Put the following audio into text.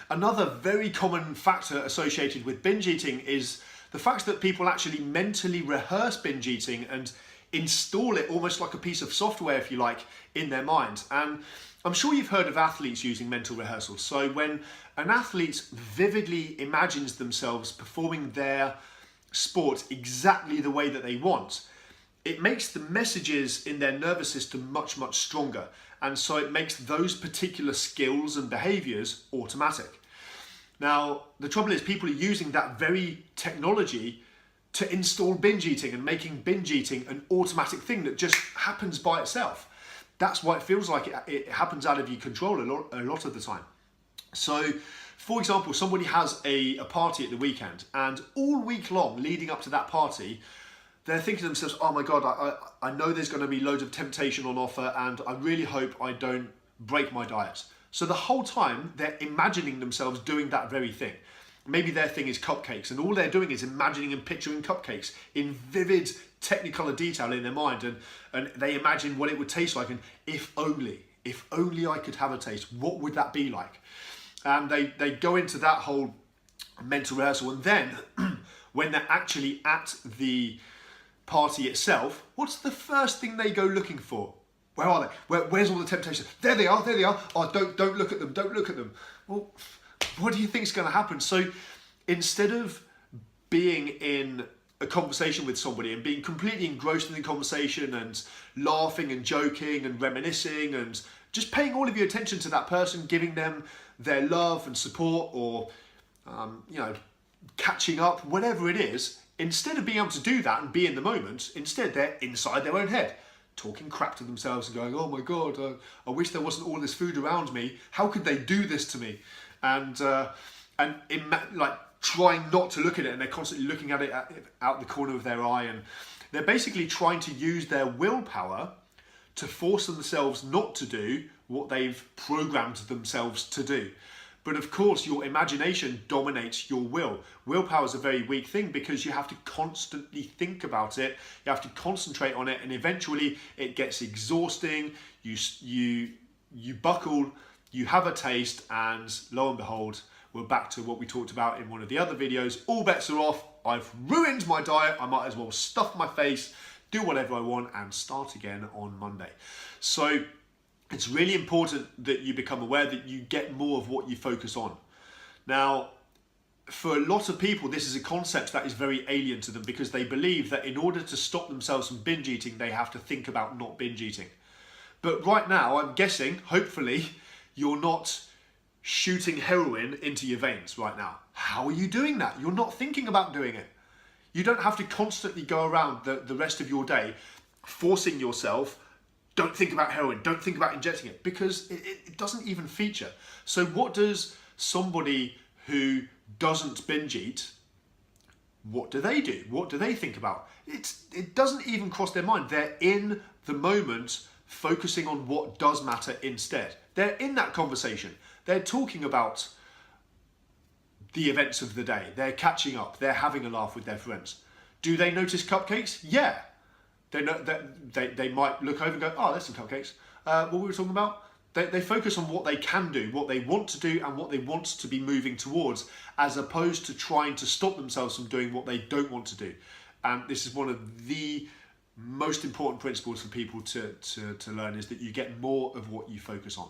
Another very common factor associated with binge eating is the fact that people actually mentally rehearse binge eating and install it almost like a piece of software, if you like, in their mind. And I'm sure you've heard of athletes using mental rehearsals. So when an athlete vividly imagines themselves performing their sport exactly the way that they want, it makes the messages in their nervous system much, much stronger. And so it makes those particular skills and behaviors automatic. Now, the trouble is people are using that very technology to install binge eating and making binge eating an automatic thing that just happens by itself. That's why it feels like it happens out of your control a lot of the time. So, for example, somebody has a party at the weekend, and all week long leading up to that party, they're thinking to themselves, oh my God, I know there's going to be loads of temptation on offer, and I really hope I don't break my diet. So the whole time they're imagining themselves doing that very thing. Maybe their thing is cupcakes, and all they're doing is imagining and picturing cupcakes in vivid technicolor detail in their mind, and they imagine what it would taste like, and if only I could have a taste, what would that be like? And they go into that whole mental rehearsal, and then when they're actually at the party itself, what's the first thing they go looking for? Where are they? Where's all the temptation? There they are. Oh, don't look at them. Don't look at them. Well, what do you think is going to happen? So instead of being in a conversation with somebody and being completely engrossed in the conversation and laughing and joking and reminiscing and just paying all of your attention to that person, giving them their love and support, or catching up, whatever it is, instead of being able to do that and be in the moment, instead they're inside their own head, talking crap to themselves and going, oh my God, I wish there wasn't all this food around me. How could they do this to me? And trying not to look at it, and they're constantly looking at it out the corner of their eye, and they're basically trying to use their willpower to force themselves not to do what they've programmed themselves to do. But of course, your imagination dominates your will. Willpower is a very weak thing because you have to constantly think about it. You have to concentrate on it, and eventually it gets exhausting. You buckle, you have a taste, and lo and behold, we're back to what we talked about in one of the other videos. All bets are off. I've ruined my diet. I might as well stuff my face, do whatever I want, and start again on Monday. So it's really important that you become aware that you get more of what you focus on. Now, for a lot of people, this is a concept that is very alien to them because they believe that in order to stop themselves from binge eating, they have to think about not binge eating. But right now, I'm guessing, hopefully, you're not shooting heroin into your veins right now. How are you doing that? You're not thinking about doing it. You don't have to constantly go around the rest of your day forcing yourself, don't think about heroin, don't think about injecting it, because it doesn't even feature. So what does somebody who doesn't binge eat, what do they do? What do they think about? It doesn't even cross their mind. They're in the moment, focusing on what does matter instead. They're in that conversation. They're talking about the events of the day. They're catching up. They're having a laugh with their friends. Do they notice cupcakes? Yeah. They might look over and go, oh, there's some cupcakes. What were we talking about? They focus on what they can do, what they want to do, and what they want to be moving towards, as opposed to trying to stop themselves from doing what they don't want to do. And this is one of the most important principles for people to learn, is that you get more of what you focus on.